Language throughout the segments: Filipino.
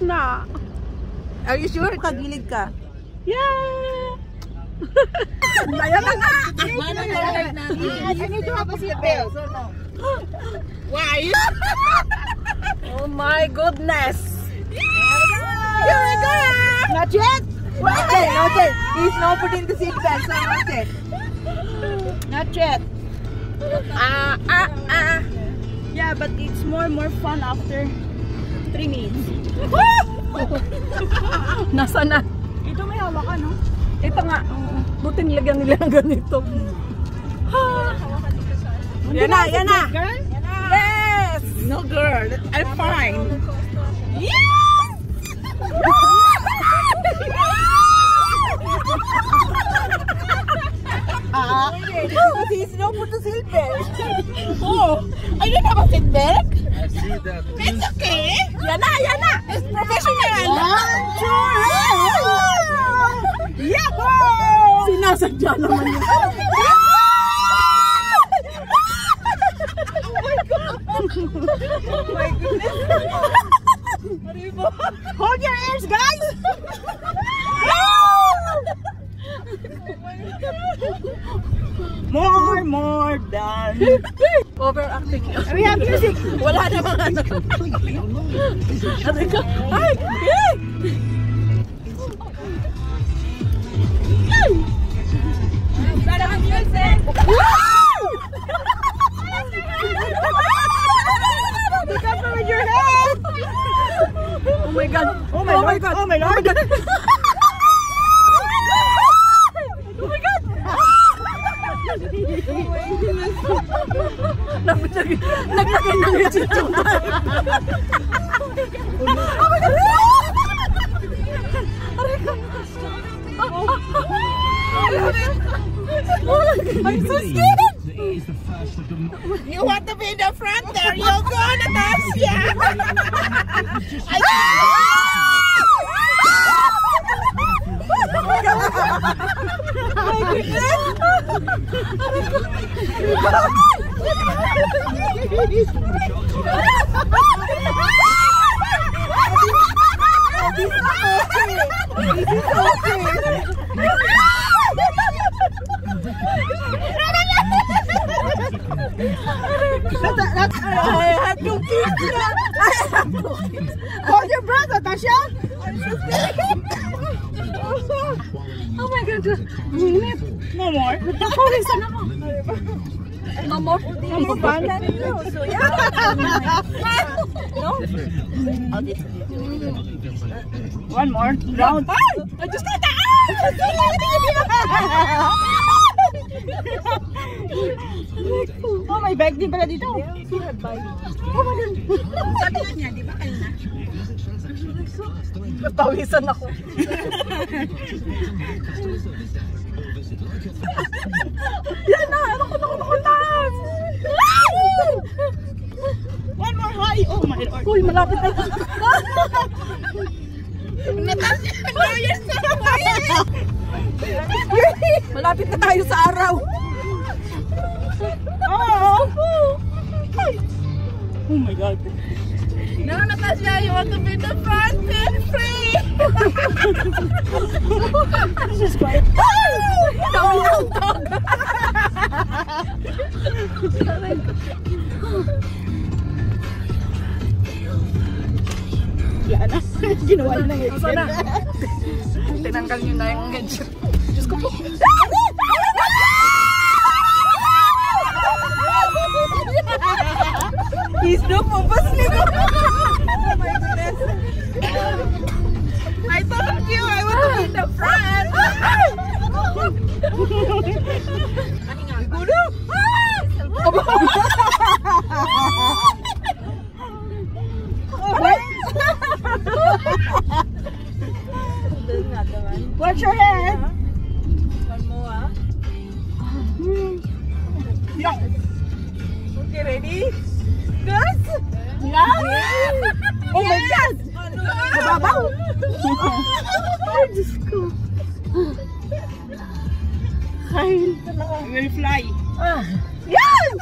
gitna. Are you sure? Kagilid ka. Yeah! Ayan na nga! I need to have a seatbelt. So no. Why? Oh my goodness! Here we go! Not yet? Okay, not yet. He's not putting the seatbelt, so not yet. Not yet. Yeah, but it's more fun after 3 minutes. Nasa na? Ito may hawak ka, no? Ito nga. Buti nilagyan nila ng ganito. Yan na, yan na. Girl? Yes! No girl, I'm fine. Yes! He's not put the seatbelt. Oh, I didn't have a seatbelt. I see that. It's okay. Yan na, yan na. It's professional. Yahoo! Sinasadya naman yun. Oh my goodness. Hold your ears, guys. More done. Overacting. We have music. Wala namang ano. Aray ka. Ay! Yay! Gotta have music. Be careful with your head. Oh my God. Oh my Lord. Oh my Lord. Naglagay ng legit yung tayo. Oh my God! Aray ka. I'm so scared. You want to be in the front there? You go, Natasha! I have to kiss you. Hold your breath, Natasha. Oh my God. Minit. No more. Nagpapawisan ako. No more. No more fun. So yeah. No. One more round. I just did that. Oh, may bag din pala dito. Oh my God. Sabi nga niya, di ba kayo na? Nagpawisan ako. Yan na. Naku. One more high. Oh my Lord. Uy, malapit na. Natasha, no, you're so quiet. Malapit na tayo sa araw. Oh my God. No, Natasha, you want to be the front and free. This is quiet. Yung dog. Yan na. Ginawa na ng Asa na? Tinanggal nyo na yung headset. Diyos ko po. He's no purposely. Oh my goodness. I told you I want to be in the front. Gulo. Watch your head. One more. Yeah. Okay, ready? Yes. Yeah. Oh my God. Mababaw. Ay, Diyos ko. Kyle. We will fly. Yes!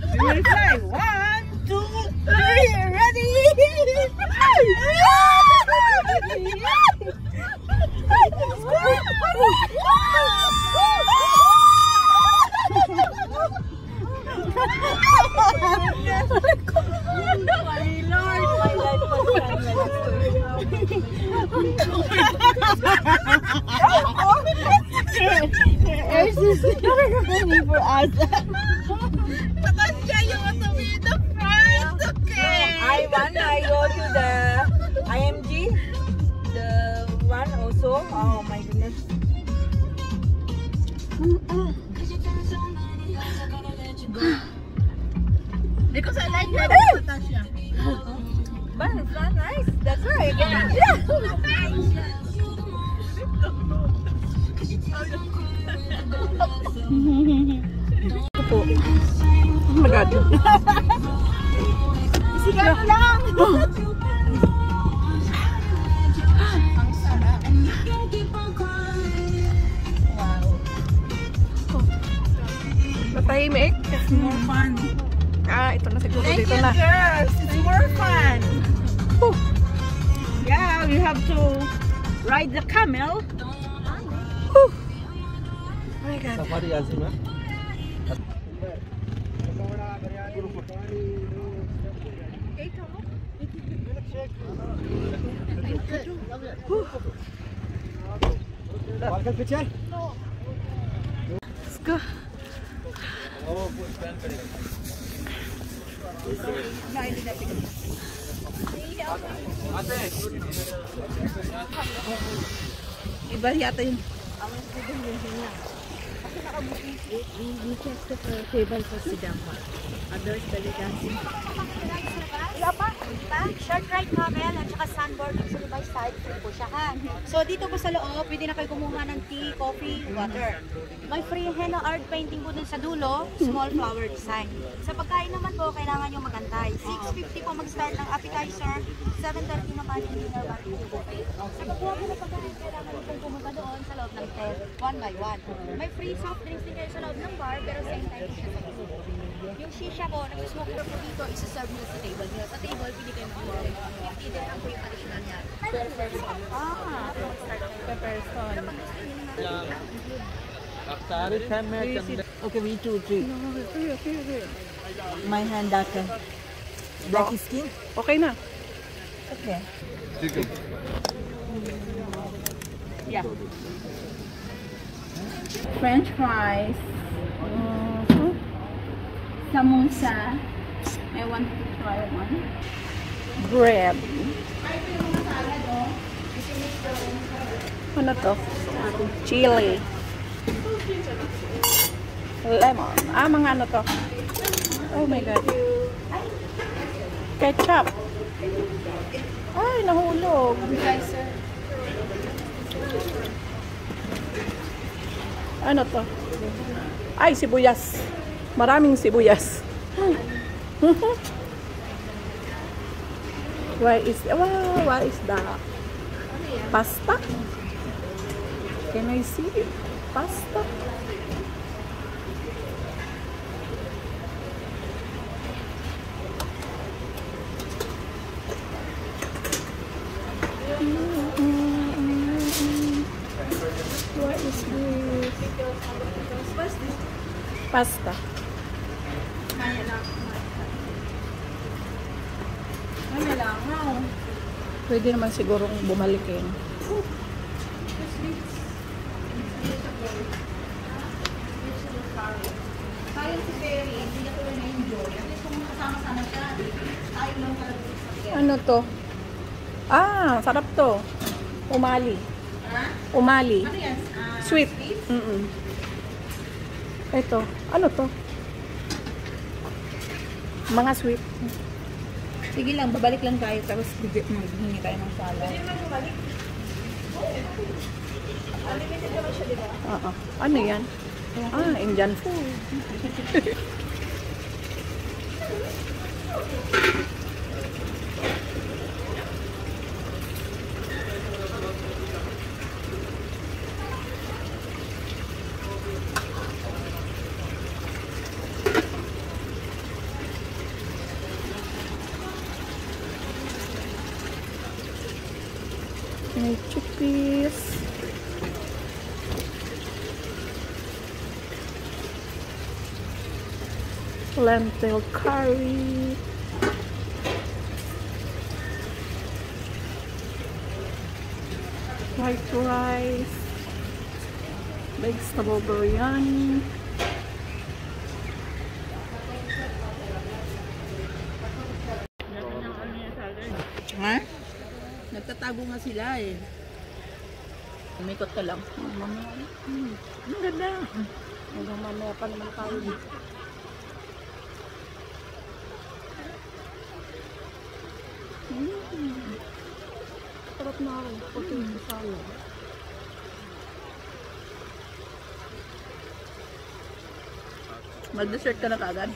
We will fly. 1, 2, 3. Ready? Only for us. Natasha, you want to be the front, okay? I go to the IMG. The one also. Oh my goodness. Because I like that, Natasha. But it's not nice. That's right. Yeah. Oh my God. Isigaw mo lang. Ang sarap. Wow. Matahimik. It's more fun. Ah, ito na siguro. Thank Dito you, na. girls. It's more fun. Oh. Yeah, we have to ride the camel. Oh my God. Safari Azim, huh? picture? Let's go. Iba yata yun. Table for si Dampa. Others delegacy. Short ride camel at saka sandboard sa Dubai side po siya ha. So dito po sa loob, pwede na kayo kumuha ng tea, coffee, water. May free henna art painting po dun sa dulo, small flower design. Sa pagkain naman po, kailangan nyo magantay. 6:50 po mag-start ng appetizer, 7:30 naman yung dinner barbecue buffet. Sa pagkuha po ng pagkain, kailangan nyo pong pumunta doon sa loob ng tent, one by one. May free soft drinks din kayo sa loob ng bar, pero same time po siya sa loob. Yung shisha po, nag-smoke po dito, isa-serve nyo sa table nyo. Sa table, pwede kayo mag-order. 50 din ang po yung additional niya. Per person. Per person. Okay, we 2, 3. My hand, Daka. Black skin? Okay na. Okay. Yeah. French fries. Samosa. I want to try one. Bread. Ano to? Chili. Lemon. Ah, mga ano to? Oh my God. Ketchup. Ay, nahulog. Ano to? Ay, sibuyas. Maraming sibuyas. What is that? Pasta? Can I see it? Pasta? What is this? Pasta. Pwede naman sigurong bumalikin. Ano to? Ah, sarap to. Umali. Umali. Sweet. Ito. Ano to? Mga sweet. Sige lang, babalik lang tayo tapos maghingi tayo ng salad. Ano yan? Ah, Indian food. May chickpeas. Lentil curry. White rice. Vegetable biryani. nagtatago nga sila eh. Umikot ka lang. Ang ganda. Hanggang mamaya pa naman tayo. Sarap na rin. Puti masala. Mag-dessert ka na kagad.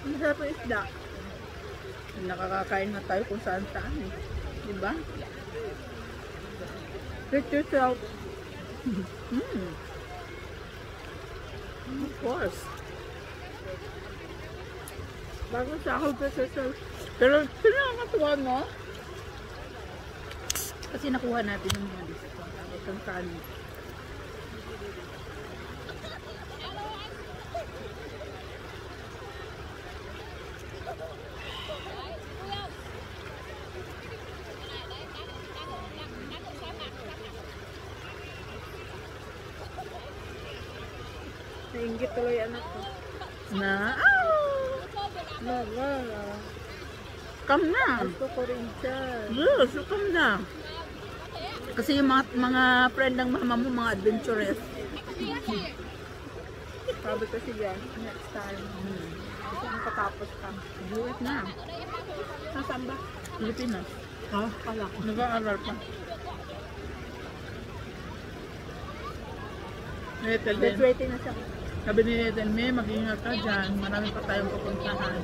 Masarap ang isda. Nakakakain na tayo kung saan saan eh. Diba? Treat yourself. Of course. Bagong sahod pa sa self. Pero sino ang natuwa mo? Kasi nakuha natin yung mga discount. Itong kanin. Nainggit tuloy anak ko. Na? Mama. Come na! Gusto ko rin siya. Yes, come na! Kasi yung mga friend ng mama mo, mga adventurous. Sabi ko siya, next time. Gusto kong katapos ka. Do it na. Nasaan ba? Pilipinas. Ha? Pala ko. Nag-aaral pa. Little din. Graduating na siya. Sabi ni Little May, mag-ingat ka dyan. Marami pa tayong pupuntahan.